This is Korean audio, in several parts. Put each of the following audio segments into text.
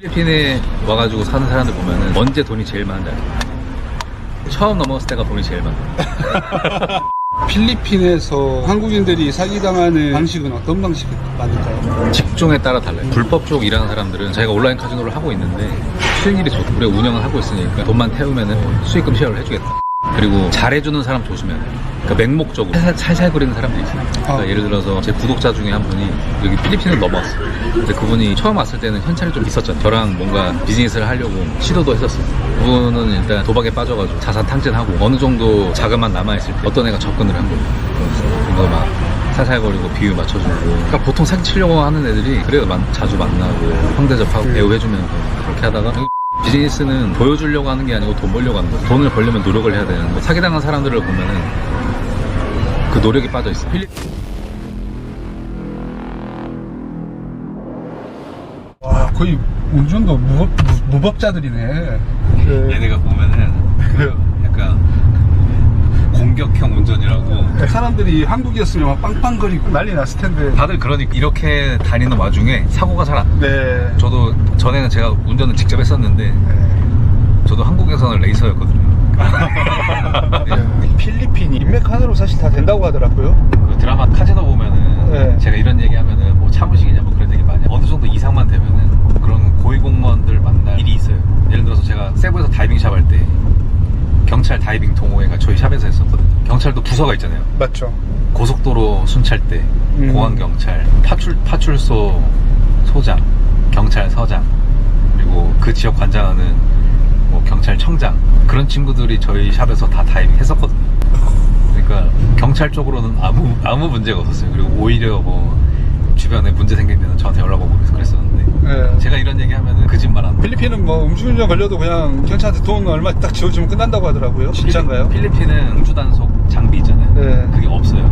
필리핀에 와가지고 사는 사람들 보면은 언제 돈이 제일 많은지 알아요? 처음 넘어갔을 때가 돈이 제일 많아. 필리핀에서 한국인들이 사기당하는 방식은 어떤 방식이 많을까요? 직종에 따라 달라요. 불법 쪽 일하는 사람들은 자기가 온라인 카지노를 하고 있는데 수익률이 좋고 우리가 운영을 하고 있으니까 돈만 태우면은 수익금 쉐어를 해주겠다. 그리고 잘해주는 사람 조심해야 돼요. 그러니까 맹목적으로 살살 거리는 사람들이 있어요. 그러니까 예를 들어서 제 구독자 중에 한 분이 여기 필리핀을 넘어왔어요. 근데 그분이 처음 왔을 때는 현찰이 좀 있었잖아요. 저랑 뭔가 비즈니스를 하려고 시도도 했었어요. 그분은 일단 도박에 빠져가지고 자산 탕진하고 어느 정도 자금만 남아있을 때 어떤 애가 접근을 한 거예요. 그거 막 살살거리고 비유 맞춰주고. 그러니까 보통 사기 치려고 하는 애들이 그래요. 자주 만나고 형대접하고 배우해주면서 그렇게 하다가 비즈니스는 보여주려고 하는 게 아니고 돈 벌려고 하는 거예요. 돈을 벌려면 노력을 해야 되는데 사기당한 사람들을 보면은 그 노력이 빠져 있어. 와, 거의 운전도 무법자들이네. 얘네가 보면은 약간 공격형 운전이라고. 사람들이 한국이었으면 막 빵빵거리고 난리 났을 텐데. 다들 그러니까 이렇게 다니는 와중에 사고가 잘 안 나요. 네. 저도 전에는 제가 운전을 직접 했었는데 저도 한국에서는 레이서였거든요. 필리핀이 인맥 하나로 사실 다 된다고 하더라고요. 그 드라마 카지노 보면은 제가 이런 얘기 하면은 뭐 차무식이냐 뭐 그런 얘기 많이 해요. 어느 정도 이상만 되면은 그런 고위공무원들 만날 일이 있어요. 예를 들어서 제가 세부에서 다이빙샵 할 때 경찰 다이빙 동호회가 저희 샵에서 했었거든요. 경찰도 부서가 있잖아요. 맞죠. 고속도로 순찰대, 공안경찰, 파출소 소장, 경찰서장, 그리고 그 지역 관장하는 뭐 경찰청장, 그런 친구들이 저희 샵에서 다 다이빙 했었거든요. 그러니까 경찰 쪽으로는 아무 문제가 없었어요. 그리고 오히려 뭐 주변에 문제 생길 때는 저한테 연락 오고 그랬었는데 제가 이런 얘기 하면은 거짓말 안 해요. 필리핀은 뭐 음주운전 걸려도 그냥 경찰한테 돈 얼마 딱 지워주면 끝난다고 하더라고요. 진짜인가요? 필리핀은 음주단속 장비 있잖아요. 그게 없어요.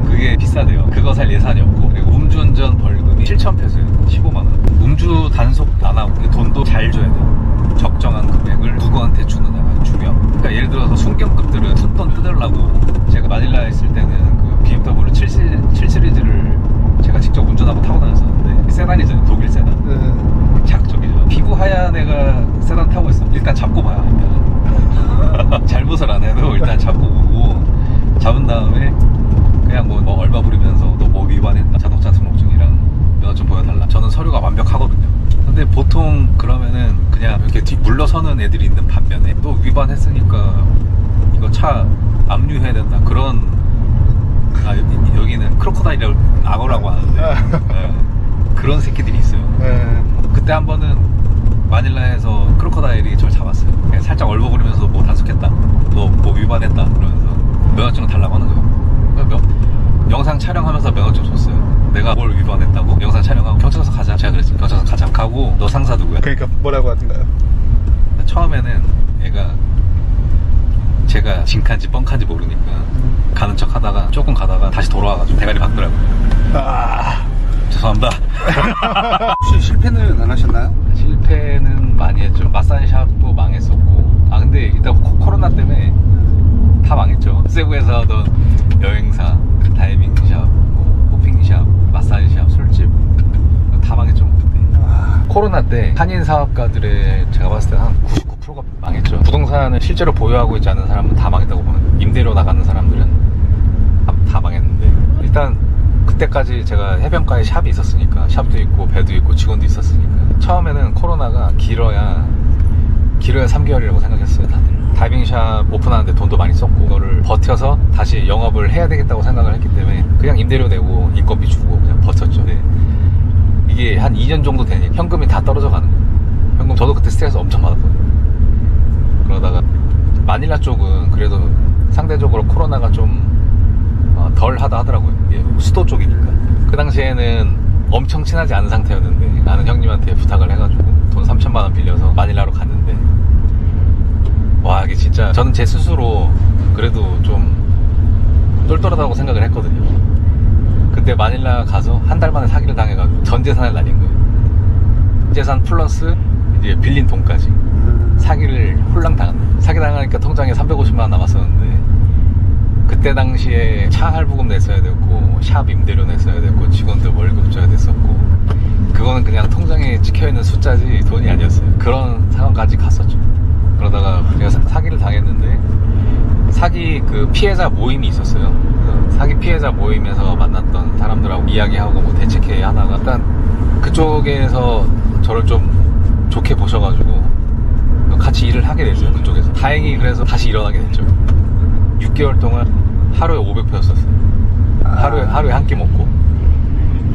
그게 비싸대요. 그거 살 예산이 없고, 그리고 음주운전 벌금이 7,000페소예요. 15만 원. 음주 단속 안 하고 돈도 잘 줘야 돼요. 적정한 금액을 누구한테 주느냐가 중요하고. 그러니까 예를 들어서 순경급들은 푼돈 뜯으려고, 제가 마닐라에 있을 때는 그 BMW 7 시리즈를 제가 직접 운전하고 타고 다녔었는데, 세단이잖아요. 독일 세단. 작적이죠. 피부 하얀 애가 세단 타고 있어. 일단 잡고 봐요. 일단 잘못을 안 해도 일단 잡고 보고, 잡은 다음에 그냥 뭐 얼마 부리면서 너 뭐 위반했다, 자동차 등록증이랑 면허증 보여달라. 저는 서류가 완벽하거든요. 근데 보통 그러면은 그냥 이렇게 뒤 물러서는 애들이 있는 반면에 또 위반했으니까 이거 차 압류해야 된다, 그런, 여기는 크로코다일 악어라고 하는데 그런 새끼들이 있어요. 그때 한 번은 마닐라에서 크로코다일이 저를 잡았어요. 그냥 살짝 얼버무리면서 뭐 단속했다, 너 뭐 위반했다 그러면서 면허증을 달라고 하는 거예요. 그러니까 영상 촬영하면서 면허증 줬어요. 내가 뭘 위반했다고 영상 촬영하고 경찰서 가자. 제가 그랬어요. 경찰서 가자. 가고 너 상사 누구야? 그러니까 뭐라고 하던가요? 처음에는 얘가 제가 진칸지 뻥칸지 모르니까 가는 척 하다가 조금 가다가 다시 돌아와가지고 대가리 박더라고요. 죄송합니다. 혹시 실패는 안 하셨나요? 실패는 많이 했죠. 마사지샵도 망했었고. 근데 일단 코로나 때문에 다 망했죠. 세부에서 하던 여행사, 다이빙샵, 호핑샵, 마사지샵, 술집 다 망했죠. 그때. 코로나 때 한인 사업가들의 제가 봤을 때 한 99%가 망했죠. 부동산을 실제로 보유하고 있지 않은 사람은 다 망했다고 보면, 임대료 나가는 사람들은 다 망했는데, 일단 그때까지 제가 해변가에 샵이 있었으니까, 샵도 있고 배도 있고 직원도 있었으니까, 처음에는 코로나가 길어야 3개월이라고 생각했어요. 다들 다이빙샵 오픈하는데 돈도 많이 썼고, 그거를 버텨서 다시 영업을 해야 되겠다고 생각을 했기 때문에 그냥 임대료 내고 인건비 주고 그냥 버텼죠. 근데 이게 한 2년 정도 되니 현금이 다 떨어져 가는 거예요. 현금, 저도 그때 스트레스 엄청 받았거든요. 그러다가 마닐라 쪽은 그래도 상대적으로 코로나가 좀 덜 하다 하더라고요. 수도 쪽이니까. 그 당시에는 엄청 친하지 않은 상태였는데, 나는 형님한테 부탁을 해가지고 돈 3,000만 원 빌려서 마닐라로 갔는데, 와, 이게 진짜 저는 제 스스로 그래도 좀 똘똘하다고 생각을 했거든요. 근데 마닐라 가서 한 달 만에 사기를 당해가지고 전 재산을 날린 거예요. 재산 플러스 이제 빌린 돈까지 사기를 홀랑 당한 거예요. 사기 당하니까 통장에 350만 원 남았었는데 그때 당시에 차 할부금 냈어야 됐고 샵 임대료 냈어야 됐고 직원들 월급 줘야 됐었고 그거는 그냥 통장에 찍혀있는 숫자지 돈이 아니었어요. 그런 상황까지 갔었죠. 그러다가 제가 사기를 당했는데 사기 그 피해자 모임이 있었어요. 그 사기 피해자 모임에서 만났던 사람들하고 이야기하고 뭐 대책회의 하다가 일단 그쪽에서 저를 좀 좋게 보셔가지고 같이 일을 하게 됐어요. 그쪽에서 다행히 그래서 다시 일어나게 됐죠. 6개월 동안 하루에 500표였었어요. 하루에 한 끼 먹고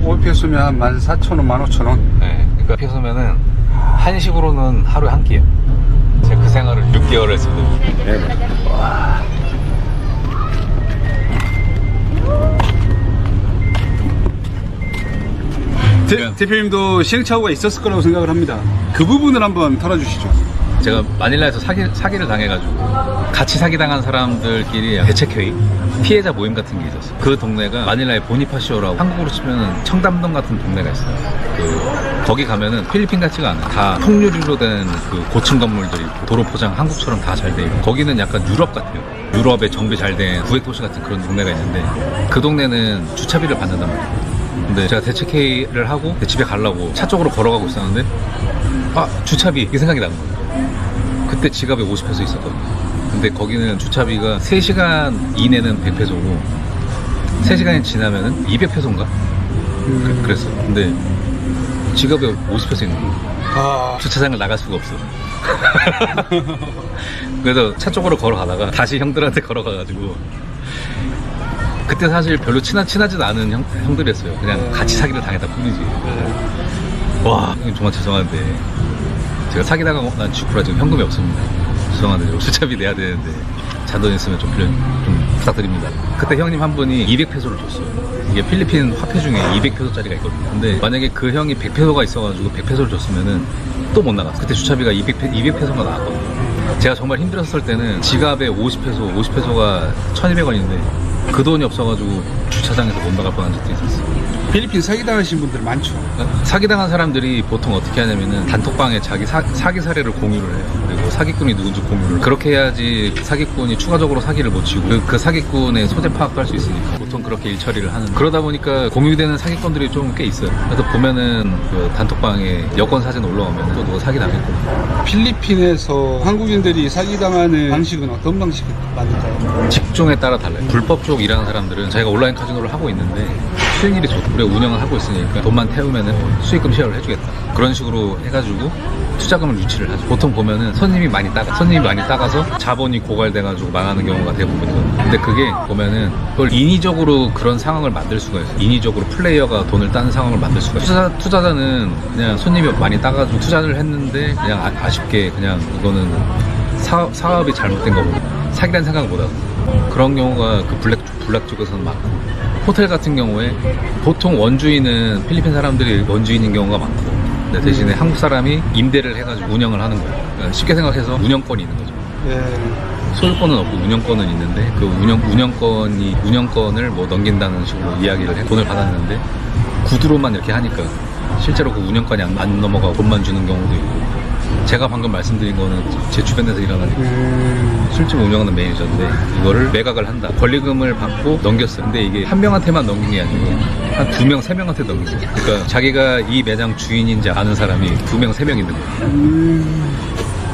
5표 쓰면 한 14,000원, 15,000원. 네, 그러니까 표 쓰면은 한식으로는 하루에 한 끼예요. 제가 그 생활을 6개월 했습니다. 네. 와. 대표님도 시행착오가 있었을 거라고 생각을 합니다. 그 부분을 한번 털어주시죠. 제가 마닐라에서 사기를 당해가지고 같이 사기당한 사람들끼리 대책회의 피해자 모임 같은 게 있었어요. 그 동네가 마닐라의 보니파시오라고 한국으로 치면 청담동 같은 동네가 있어요. 거기 가면은 필리핀 같지가 않아요. 다 통유리로 된 그 고층 건물들이 있고 도로 포장 한국처럼 다 잘 돼 있고 거기는 약간 유럽 같아요. 유럽의 정비 잘 된 구획도시 같은 그런 동네가 있는데 그 동네는 주차비를 받는단 말이에요. 근데 제가 대책회의를 하고 집에 가려고 차 쪽으로 걸어가고 있었는데 주차비 이게 생각이 나는 거예요. 그때 지갑에 50페소 있었거든요. 근데 거기는 주차비가 3시간 이내는 100페소고 3시간이 지나면은 200페소인가? 그랬어요. 근데 지갑에 50페소 있는 거예요. 주차장을 나갈 수가 없어. 그래서 차 쪽으로 걸어가다가 다시 형들한테 걸어가가지고 그때 사실 별로 친하지도 않은 형들이었어요. 그냥 같이 사기를 당했다 뿐이지. 와, 정말 죄송한데 제가 사기당하고 난 직후라 지금 현금이 없습니다. 죄송한데 주차비 내야 되는데 잔돈 있으면 좀 부탁드립니다. 그때 형님 한 분이 200페소를 줬어요. 이게 필리핀 화폐 중에 200페소짜리가 있거든요. 근데 만약에 그 형이 100페소가 있어가지고 100페소를 줬으면은 또 못 나갔어. 그때 주차비가 200페소가 나왔거든요. 제가 정말 힘들었을 때는 지갑에 50페소가 1200원인데 그 돈이 없어가지고 주차장에서 못 나갈 뻔한 적도 있었어요. 필리핀 사기당하신 분들 많죠. 사기당한 사람들이 보통 어떻게 하냐면은 단톡방에 자기 사기 사례를 공유를 해요. 그리고 사기꾼이 누군지 공유를. 그렇게 해야지 사기꾼이 추가적으로 사기를 못 치고 그 사기꾼의 소재 파악도 할 수 있으니까 보통 그렇게 일 처리를 하는. 그러다 보니까 공유되는 사기꾼들이 좀 꽤 있어요. 그래서 보면은 그 단톡방에 여권 사진 올라오면 또 누가 사기 당했고. 필리핀에서 한국인들이 사기당하는 방식은 어떤 방식이 맞을까요? 직종에 따라 달라요. 불법 쪽 일하는 사람들은 자기가 온라인 카지노를 하고 있는데 수익률이 좋고 우리가 운영을 하고 있으니까 돈만 태우면은 수익금 쉐어를 해주겠다. 그런 식으로 해가지고 투자금을 유치를 하죠. 보통 보면은 손님이 많이 따가서 자본이 고갈돼가지고 망하는 경우가 대부분이거든요. 근데 그게 보면은 그걸 인위적으로 그런 상황을 만들 수가 있어요. 인위적으로 플레이어가 돈을 따는 상황을 만들 수가 있어요. 투자자는 그냥 손님이 많이 따가지고 투자를 했는데 그냥 아쉽게 그냥 이거는 사업이 잘못된 거고 사기란 생각을 못하고 그런 경우가 그 블랙 쪽에서는 많고 호텔 같은 경우에 보통 원주인은 필리핀 사람들이 원주인인 경우가 많고 근데 대신에 한국 사람이 임대를 해가지고 운영을 하는 거예요. 그러니까 쉽게 생각해서 운영권이 있는 거죠. 소유권은 없고 운영권은 있는데 그 운영권을 뭐 넘긴다는 식으로 이야기를 해 돈을 받았는데 구두로만 이렇게 하니까 실제로 그 운영권이 안 넘어가고 돈만 주는 경우도 있고 제가 방금 말씀드린 거는 제 주변에서 일어나는 술집 운영하는 매니저인데 이거를 매각을 한다. 권리금을 받고 넘겼어요. 근데 이게 한 명한테만 넘긴 게 아니고 한 2명, 3명한테 넘겼어요. 그러니까 자기가 이 매장 주인인지 아는 사람이 2명, 3명 있는 거예요.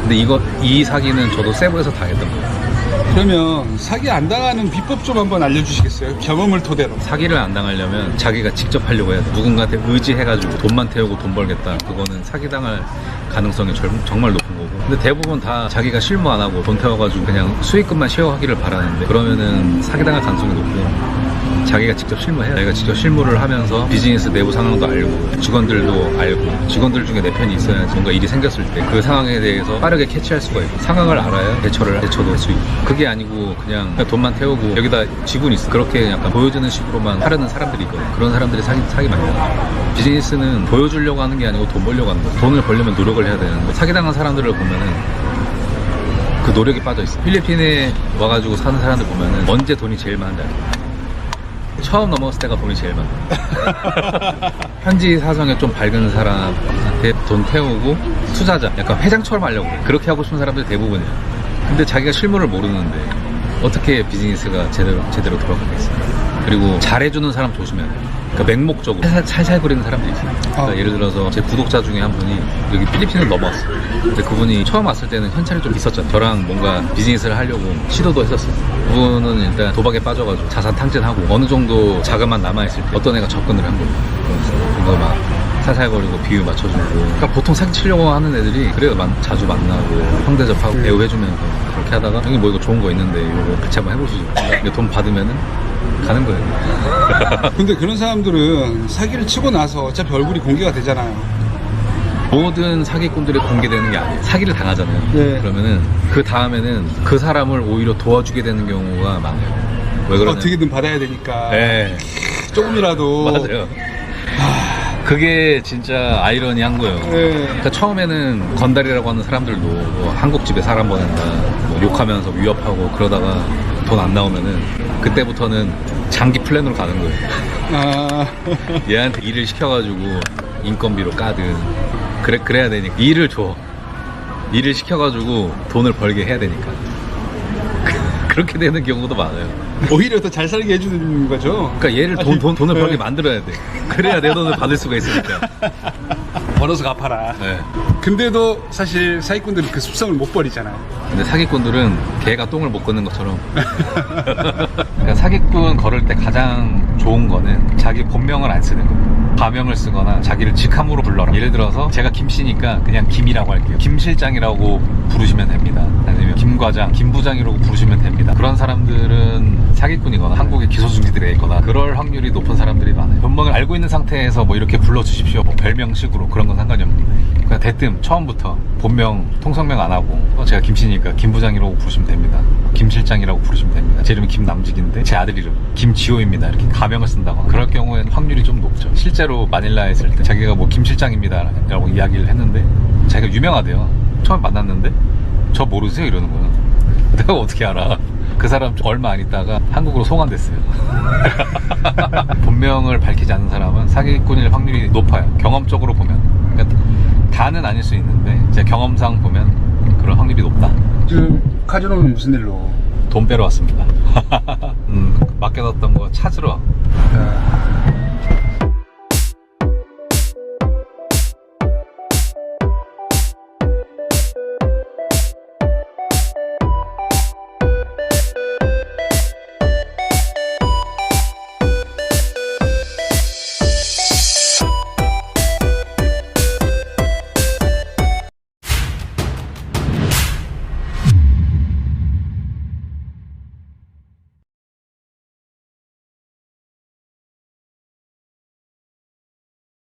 근데 이 사기는 저도 세부에서 당했던 거예요. 그러면 사기 안 당하는 비법 좀 한번 알려주시겠어요? 경험을 토대로. 사기를 안 당하려면 자기가 직접 하려고 해야 돼. 누군가한테 의지해가지고 돈만 태우고 돈 벌겠다. 그거는 사기당할 가능성이 정말 높은 거고. 근데 대부분 다 자기가 실무 안 하고 돈 태워가지고 그냥 수익금만 쉐어하기를 바라는데 그러면은 사기당할 가능성이 높고 자기가 직접 실무해야 돼. 자기가 직접 실무를 하면서 비즈니스 내부 상황도 알고 직원들도 알고 직원들 중에 내 편이 있어야지 뭔가 일이 생겼을 때 그 상황에 대해서 빠르게 캐치할 수가 있고 상황을 알아야 대처도 할 수 있고 그게 아니고 그냥 돈만 태우고 여기다 지분 있어 그렇게 약간 보여주는 식으로만 하려는 사람들이 있거든. 그런 사람들이 사기 많이 나요. 비즈니스는 보여주려고 하는 게 아니고 돈 벌려고 하는 거야. 돈을 벌려면 노력을 해야 되는데 사기당한 사람들을 보면은 그 노력이 빠져있어. 필리핀에 와가지고 사는 사람들 보면은 언제 돈이 제일 많은지 알아. 처음 넘어갔을 때가 돈이 제일 많아. 현지 사정에 좀 밝은 사람한테 돈 태우고 투자자, 약간 회장처럼 하려고 그래. 그렇게 하고 싶은 사람들이 대부분이야. 근데 자기가 실무를 모르는데 어떻게 비즈니스가 제대로 돌아가겠어요. 그리고 잘해주는 사람 조심해야 돼요. 그러니까 맹목적으로 살살거리는 사람들이 있어요. 그러니까 예를 들어서 제 구독자 중에 한 분이 여기 필리핀을 넘어왔어요. 근데 그분이 처음 왔을 때는 현찰이 좀 있었잖아요. 저랑 뭔가 비즈니스를 하려고 시도도 했었어요. 그분은 일단 도박에 빠져가지고 자산 탕진하고 어느 정도 자금만 남아있을 때 어떤 애가 접근을 한 거예요. 그래서 막 살살거리고 비유 맞춰주고. 그러니까 보통 사기치려고 하는 애들이 그래요. 자주 만나고 황대접하고 배우해주면서 그렇게 하다가 형님 뭐 이거 좋은 거 있는데 이거 같이 한번 해보시죠. 근데 돈 받으면은 가는 거예요. 근데 그런 사람들은 사기를 치고 나서 어차피 얼굴이 공개가 되잖아요. 모든 사기꾼들이 공개되는 게 아니에요. 사기를 당하잖아요. 네. 그러면은 그 다음에는 그 사람을 오히려 도와주게 되는 경우가 많아요. 왜 그러냐? 어떻게든 받아야 되니까. 네. 조금이라도. 맞아요. 그게 진짜 아이러니한 거예요. 네. 그러니까 처음에는 건달이라고 하는 사람들도 뭐 한국집에 사람 보낸다, 뭐 욕하면서 위협하고 그러다가 돈 안 나오면은 그때부터는 장기 플랜으로 가는 거예요. 아. 얘한테 일을 시켜가지고 인건비로 까든 그래야 되니까 일을 줘. 일을 시켜가지고 돈을 벌게 해야 되니까. 그렇게 되는 경우도 많아요. 오히려 더 잘 살게 해주는 거죠. 그러니까 얘를 돈을 벌게 만들어야 돼. 그래야 내 돈을 받을 수가 있으니까. 벌어서 갚아라. 네. 근데도 사실 사기꾼들은 그 습성을 못 버리잖아요. 근데 사기꾼들은 개가 똥을 못 걷는 것처럼. 그러니까 사기꾼 걸을 때 가장 좋은 거는 자기 본명을 안 쓰는 거예요. 가명을 쓰거나 자기를 직함으로 불러라. 예를 들어서 제가 김씨니까 그냥 김이라고 할게요. 김 실장이라고 부르시면 됩니다. 아니면 김 과장, 김 부장이라고 부르시면 됩니다. 그런 사람들은 사기꾼이거나 한국에 기소중지들에 있거나 그럴 확률이 높은 사람들이 많아요. 본명을 알고 있는 상태에서 뭐 이렇게 불러주십시오. 뭐 별명식으로 그런 건 상관이 없는데 그냥 대뜸 처음부터 본명, 통성명 안 하고 제가 김씨니까 김 부장이라고 부르시면 됩니다. 김 실장이라고 부르시면 됩니다. 제 이름은 김남직인데 제 아들 이름 김지호입니다. 이렇게 가명을 쓴다거나 그럴 경우에는 확률이 좀 높죠. 실제로 마닐라에 있을 때 자기가 뭐 김 실장입니다 라고 이야기를 했는데 자기가 유명하대요. 처음 만났는데 저 모르세요? 이러는 거예요. 내가 어떻게 알아? 그 사람 얼마 안 있다가 한국으로 송환됐어요. 본명을 밝히지 않는 사람은 사기꾼일 확률이 높아요. 경험적으로 보면. 그러니까 다는 아닐 수 있는데 제 경험상 보면 그런 확률이 높다. 지금 카지노는 무슨 일로? 돈 빼러 왔습니다. 맡겨뒀던 거 찾으러.